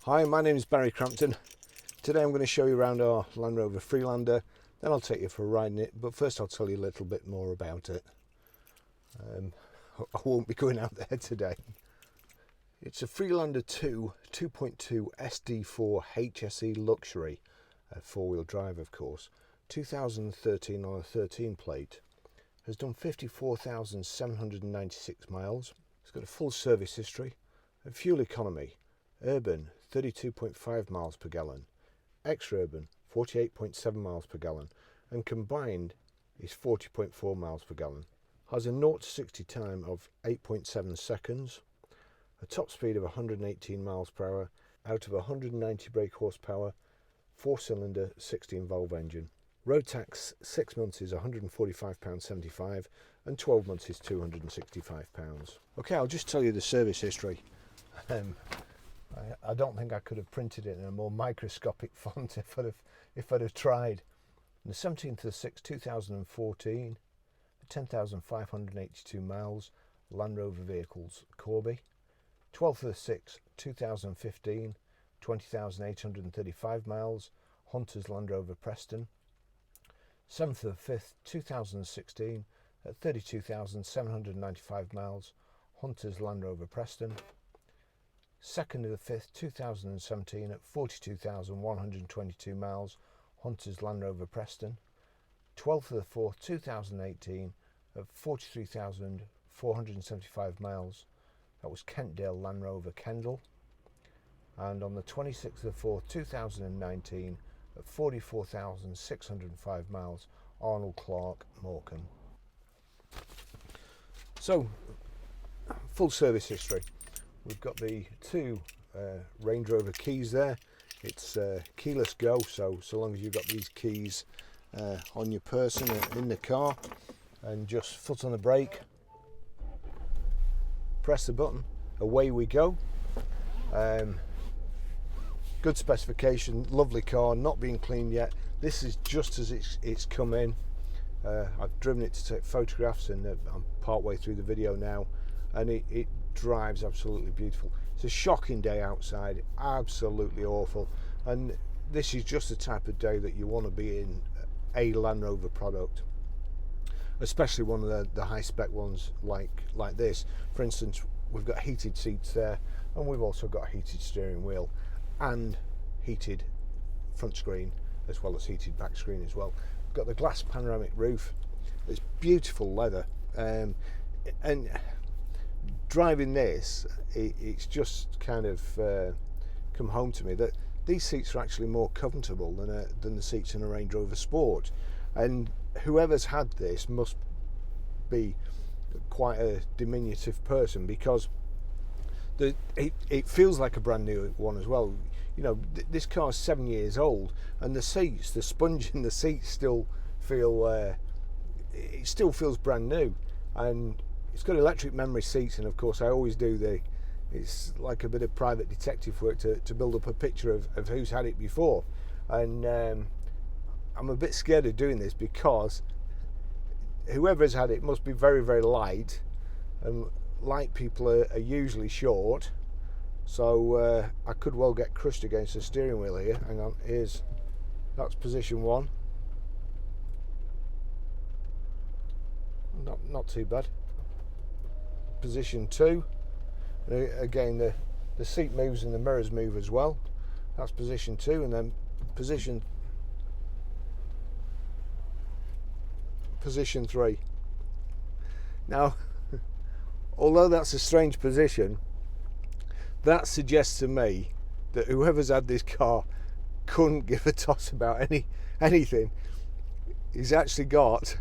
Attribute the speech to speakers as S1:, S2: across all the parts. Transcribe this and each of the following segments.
S1: Hi, my name is Barry Crampton. Today I'm going to show you around our Land Rover Freelander, then I'll take you for a ride in it, but first I'll tell you a little bit more about it. I won't be going out there today. It's a Freelander 2 2.2 SD4 HSE Luxury, four-wheel drive of course, 2013 on a 13 plate. Has done 54,796 miles. It's got a full service history, and fuel economy. Urban 32.5 miles per gallon, ex-urban 48.7 miles per gallon, and combined is 40.4 miles per gallon. Has a 0 to 60 time of 8.7 seconds, a top speed of 118 miles per hour out of 190 brake horsepower, 4-cylinder 16 valve engine. Road tax 6 months is £145.75 and 12 months is £265. Okay, I'll just tell you the service history. I don't think I could have printed it in a more microscopic font if I'd have tried. On the 17th of 6, 2014, 10,582 miles, Land Rover vehicles, Corby. 12th of 6, 2015, 20,835 miles, Hunter's Land Rover Preston. 7th of 5th, 2016, at 32,795 miles, Hunter's Land Rover Preston. 2nd of the 5th, 2017 at 42,122 miles, Hunter's Land Rover Preston. 12th of the 4th, 2018 at 43,475 miles, that was Kentdale Land Rover Kendal. And on the 26th of the 4th, 2019 at 44,605 miles, Arnold Clark Morecambe. So, full service history. We've got the two Range Rover keys there. It's keyless go, so long as you've got these keys on your person and in the car, and just foot on the brake, press the button, away we go. Good specification, lovely car, not being cleaned yet. This is just as it's come in. I've driven it to take photographs, and I'm part way through the video now, and it drives absolutely beautiful. It's a shocking day outside, absolutely awful, and this is just the type of day that you want to be in a Land Rover product, especially one of the high spec ones like this. For instance, we've got heated seats there, and we've also got a heated steering wheel and heated front screen as well as heated back screen as well. We've got the glass panoramic roof. It's beautiful leather, and driving this, it's just kind of come home to me that these seats are actually more comfortable than the seats in a Range Rover Sport, and whoever's had this must be quite a diminutive person, because it feels like a brand new one as well. You know, this car's 7 years old, and the seats, the sponge in the seats still feel it still feels brand new, and it's got electric memory seats, and of course I always do it's like a bit of private detective work to build up a picture of who's had it before, and I'm a bit scared of doing this because whoever has had it must be very, very light, and light people are usually short, so I could well get crushed against the steering wheel here. Hang on, that's position 1. Not too bad. Position 2, again the seat moves and the mirrors move as well. That's position 2, and then position 3. Now, although that's a strange position, that suggests to me that whoever's had this car couldn't give a toss about anything. He's actually got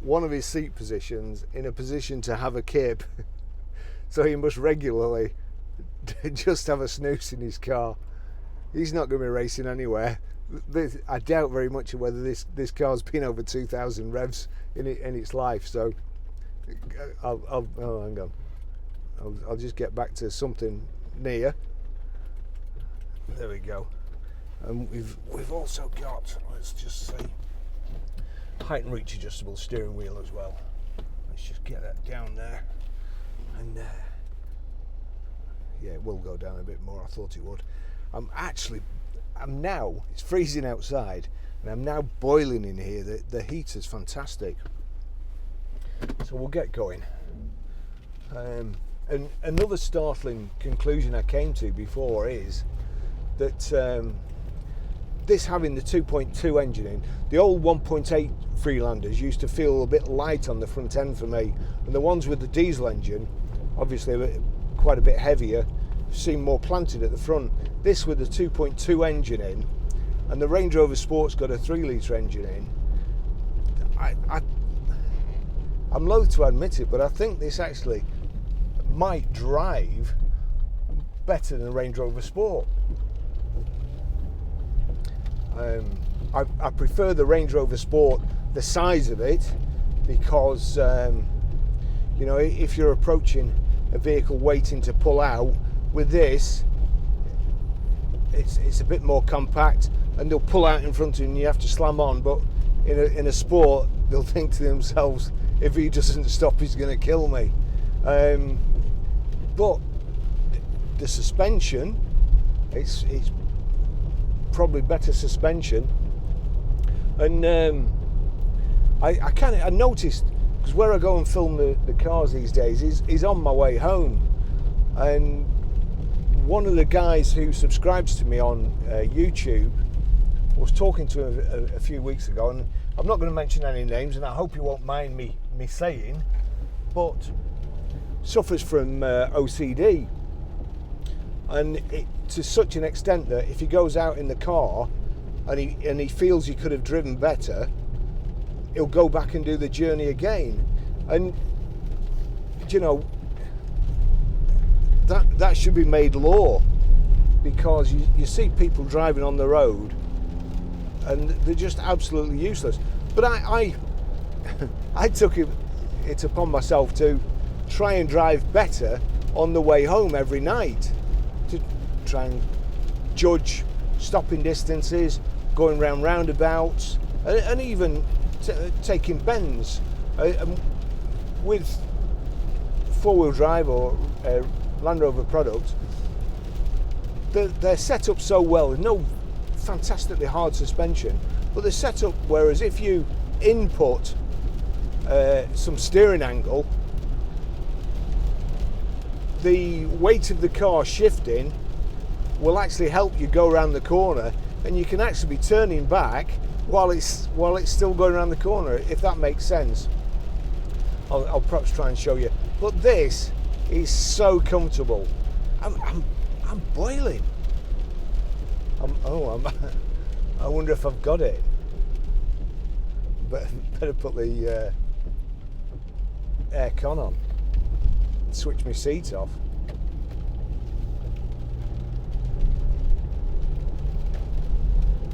S1: one of his seat positions in a position to have a kip, so he must regularly just have a snooze in his car. He's not going to be racing anywhere. I doubt very much whether this car's been over 2,000 revs in its life. So hang on. I'll just get back to something near. There we go. And we've also got, let's just see, height and reach adjustable steering wheel as well. Let's just get that down there, and yeah, it will go down a bit more. I thought it would. I'm now, it's freezing outside, and I'm now boiling in here. The heater's fantastic. So we'll get going. And another startling conclusion I came to before is that this having the 2.2 engine in, the old 1.8 Freelanders used to feel a bit light on the front end for me, and the ones with the diesel engine, obviously quite a bit heavier, seem more planted at the front. This with the 2.2 engine in, and the Range Rover Sport's got a 3 litre engine in, I'm loath to admit it, but I think this actually might drive better than the Range Rover Sport. I prefer the Range Rover Sport, the size of it, because you know, if you're approaching a vehicle waiting to pull out, with this it's a bit more compact, and they'll pull out in front of you and you have to slam on. But in a Sport, they'll think to themselves, if he doesn't stop, he's going to kill me. But the suspension, it's probably better suspension. And I noticed, because where I go and film the cars these days is on my way home, and one of the guys who subscribes to me on YouTube was talking to him a few weeks ago, and I'm not going to mention any names, and I hope you won't mind me saying, but suffers from OCD, and to such an extent that if he goes out in the car and he feels he could have driven better, he'll go back and do the journey again. And you know, that should be made law, because you see people driving on the road and they're just absolutely useless. But I took it upon myself to try and drive better on the way home every night, to try and judge stopping distances, going round roundabouts, and even taking bends. With four-wheel drive or Land Rover products, they're set up so well. There's no fantastically hard suspension, but they're set up whereas if you input some steering angle, the weight of the car shifting will actually help you go around the corner, and you can actually be turning back while it's still going around the corner, if that makes sense. I'll perhaps try and show you. But this is so comfortable. I'm boiling. I wonder if I've got it. But better put the aircon on. Switch my seat off.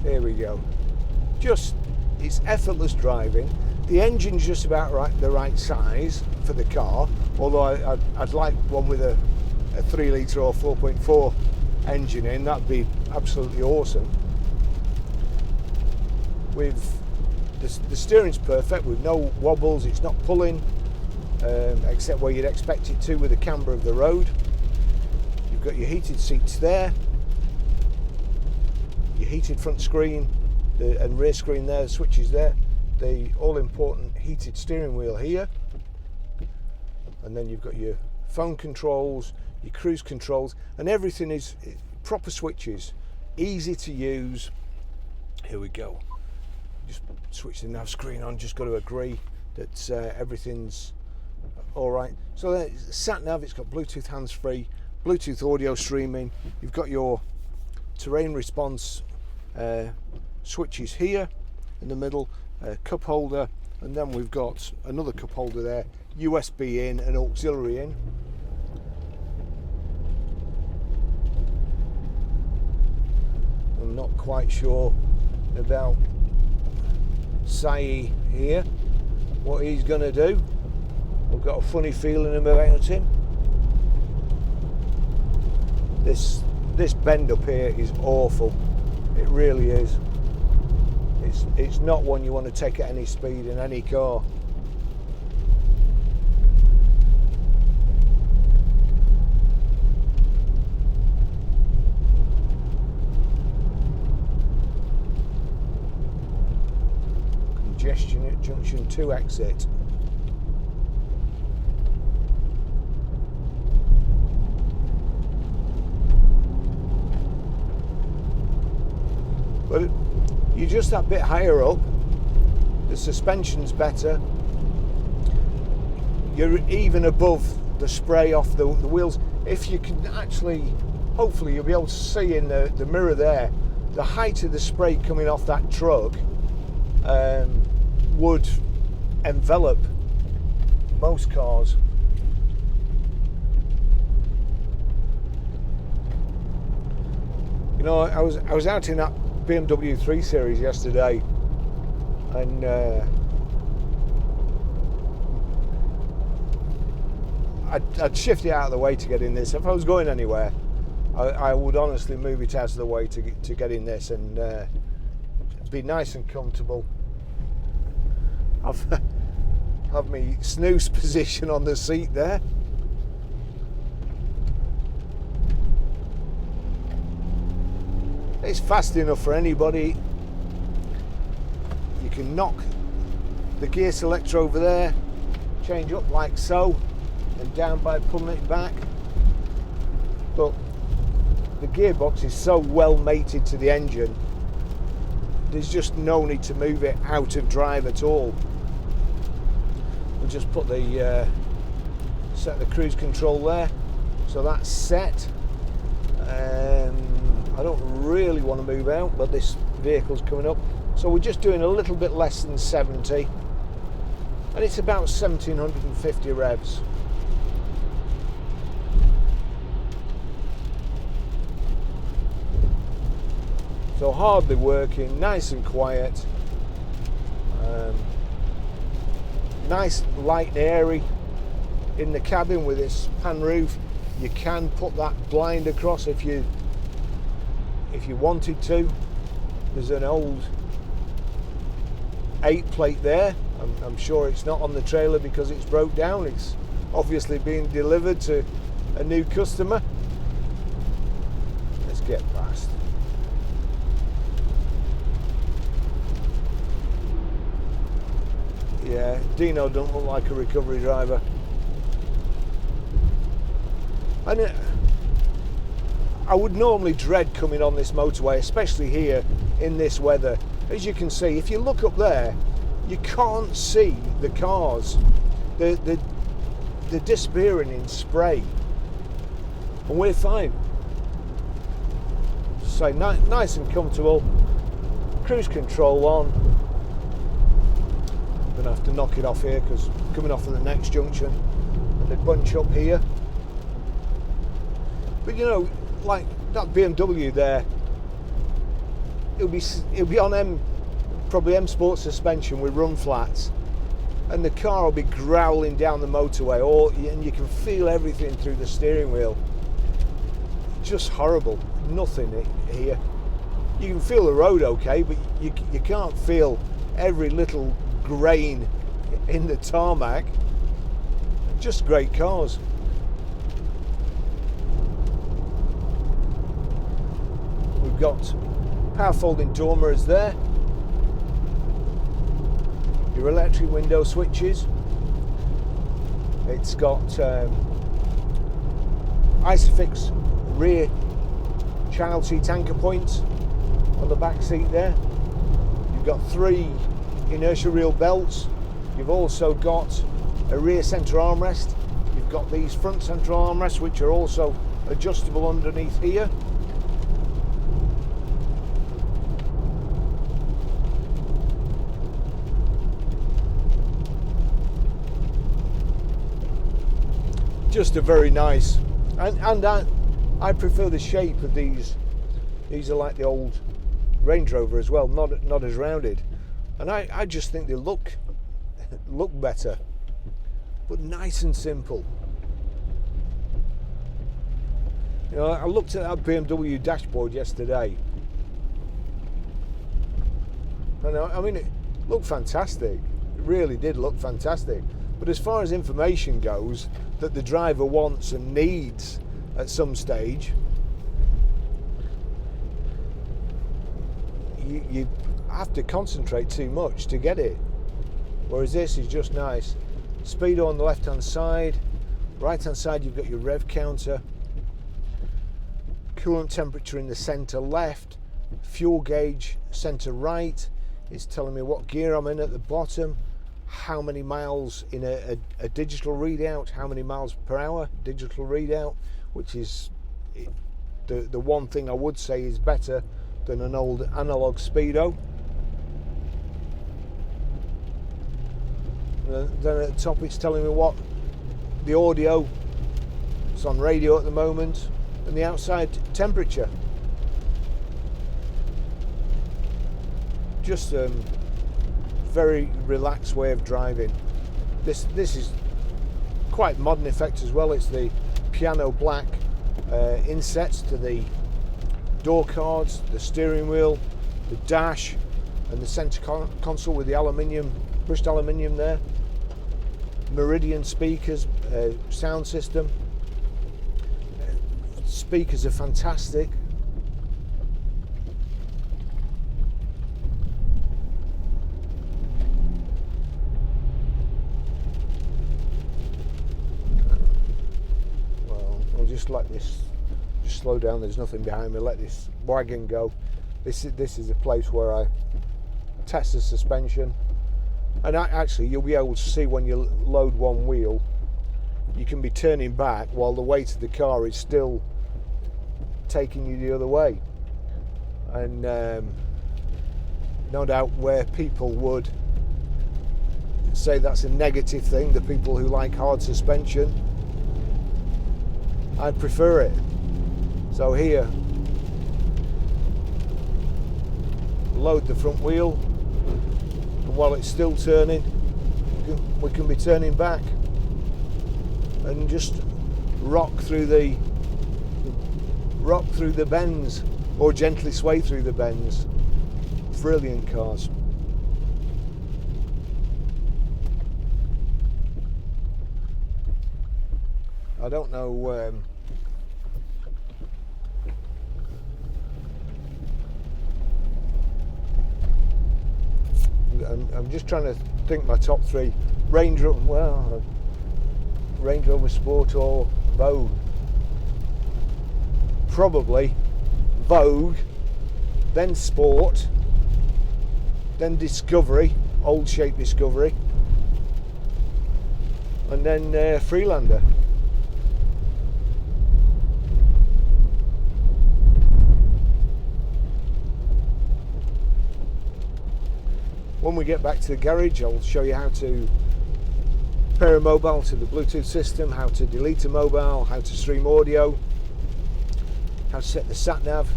S1: There we go. It's effortless driving. The engine's just about the right size for the car, although I'd like one with a 3 litre or 4.4 engine in. That'd be absolutely awesome. With the steering's perfect, with no wobbles. It's not pulling, except where you'd expect it to with the camber of the road. You've got your heated seats there, your heated front screen and rear screen there, the switches there, the all-important heated steering wheel here, and then you've got your phone controls, your cruise controls, and everything is proper switches, easy to use. Here we go. Just switch the nav screen on, just got to agree that everything's all right. So sat nav, it's got Bluetooth hands-free, Bluetooth audio streaming. You've got your terrain response switches here in the middle, cup holder, and then we've got another cup holder there, USB in and auxiliary in. I'm not quite sure about Sai here, what he's going to do. I've got a funny feeling about him. This bend up here is awful. It really is. It's not one you want to take at any speed in any car. junction 2 exit. But you're just that bit higher up, the suspension's better, you're even above the spray off the wheels. If you can actually, hopefully you'll be able to see in the mirror there, the height of the spray coming off that truck would envelop most cars. You know, I was out in that BMW 3 Series yesterday, and I'd shift it out of the way to get in this. If I was going anywhere, I would honestly move it out of the way to get in this and be nice and comfortable. Have me snooze position on the seat there. It's fast enough for anybody. You can knock the gear selector over there, change up like so, and down by pulling it back. But the gearbox is so well mated to the engine, there's just no need to move it out of drive at all. We'll just put the set the cruise control there, so that's set. I don't really want to move out, but this vehicle's coming up, so we're just doing a little bit less than 70, and it's about 1750 revs. So hardly working, nice and quiet, nice light and airy in the cabin with this pan roof. You can put that blind across if you wanted to. There's an old 8 plate there. I'm sure it's not on the trailer because it's broke down. It's obviously being delivered to a new customer. Let's get past. Yeah, Dino don't look like a recovery driver. And I would normally dread coming on this motorway, especially here in this weather. As you can see, if you look up there, you can't see the cars. They're disappearing in spray. And we're fine. So nice and comfortable. Cruise control on. I'm gonna have to knock it off here because coming off at the next junction and they bunch up here. But you know, like that BMW there, it'll be on probably M Sport suspension with run flats, and the car will be growling down the motorway, and you can feel everything through the steering wheel. Just horrible. Nothing here. You can feel the road okay, but you can't feel every little grain in the tarmac. Just great cars. We've got power folding door mirrors there, your electric window switches. It's got Isofix rear child seat anchor points on the back seat there. You've got 3 inertia reel belts. You've also got a rear centre armrest. You've got these front central armrests which are also adjustable underneath here. Just a very nice, and I prefer the shape of these. These are like the old Range Rover as well, not as rounded, and I just think they look better, but nice and simple. You know, I looked at that BMW dashboard yesterday, and I mean it looked fantastic. It really did look fantastic. But as far as information goes that the driver wants and needs at some stage, you have to concentrate too much to get it. whereas this is just nice. Speedo on the left hand side, right hand side you've got your Rev Counter, coolant temperature in the center left, fuel gauge center right. It's telling me what gear I'm in at the bottom, how many miles in a digital readout, how many miles per hour digital readout, which is the one thing I would say is better than an old analog speedo. Then at the top it's telling me what the audio, it's on radio at the moment, and the outside temperature. Just a very relaxed way of driving. This is quite modern effect as well. It's the piano black insets to the door cards, the steering wheel, the dash, and the center console with the aluminium, brushed aluminium there. Meridian speakers, sound system. Speakers are fantastic. Well, I'll just let this just slow down. There's nothing behind me. Let this wagon go. This is a place where I test the suspension. And actually, you'll be able to see when you load one wheel, you can be turning back while the weight of the car is still taking you the other way. And no doubt where people would say that's a negative thing, the people who like hard suspension, I prefer it. So here, load the front wheel, and while it's still turning, we can be turning back and just rock through the bends, or gently sway through the bends. Brilliant cars. I don't know I'm just trying to think my top three. Range Rover Sport or Vogue. Probably Vogue, then Sport, then Discovery, old shape Discovery, and then Freelander. When we get back to the garage, I'll show you how to pair a mobile to the Bluetooth system, how to delete a mobile, how to stream audio, how to set the sat nav.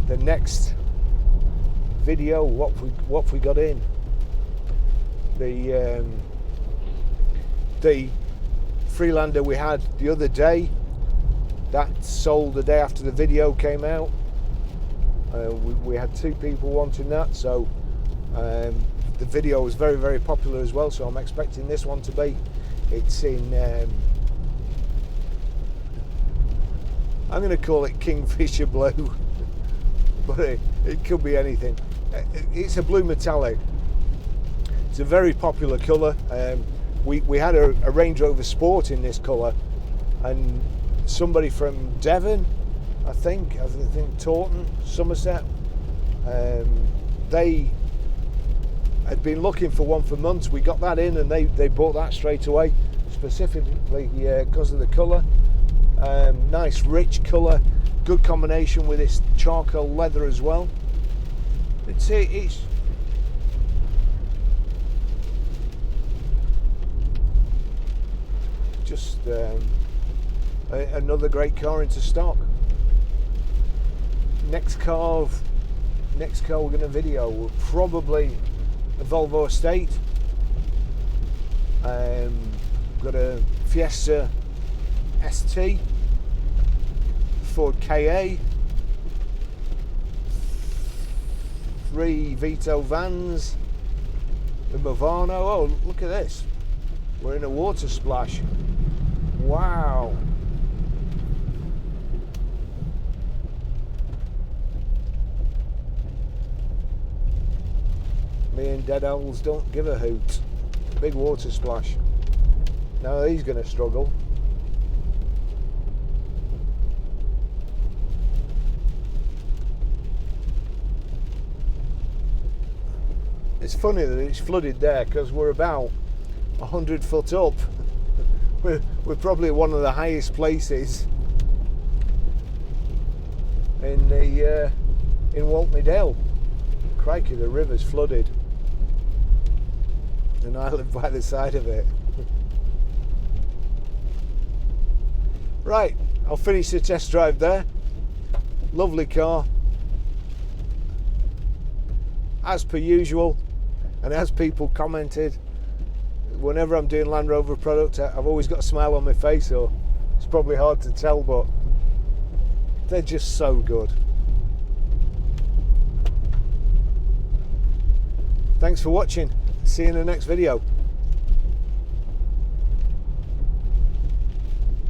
S1: The next video, what we got in the Freelander we had the other day, that sold the day after the video came out. We had 2 people wanting that, so the video was very, very popular as well, so I'm expecting this one to be. It's in I'm going to call it Kingfisher Blue, but it could be anything. It's a blue metallic. It's a very popular colour. We had a Range Rover Sport in this colour, and somebody from Devon, I think Taunton, Somerset, they had been looking for one for months. We got that in and they bought that straight away, specifically because of the colour. Nice rich colour, good combination with this charcoal leather as well. It's just another great car into stock. Next car we're going to video will probably a Volvo Estate. Got a Fiesta ST, Ford KA, 3 Vito vans, the Movano. Oh, look at this, we're in a water splash. Wow. Me and dead owls don't give a hoot. Big water splash. Now he's going to struggle. It's funny that it's flooded there because we're about 100 foot up. We're probably one of the highest places in the in Waltmeydale. Crikey, the river's flooded, and I live by the side of it. Right, I'll finish the test drive there. Lovely car, as per usual. And as people commented, whenever I'm doing Land Rover product, I've always got a smile on my face, so it's probably hard to tell, but they're just so good. Thanks for watching. See you in the next video.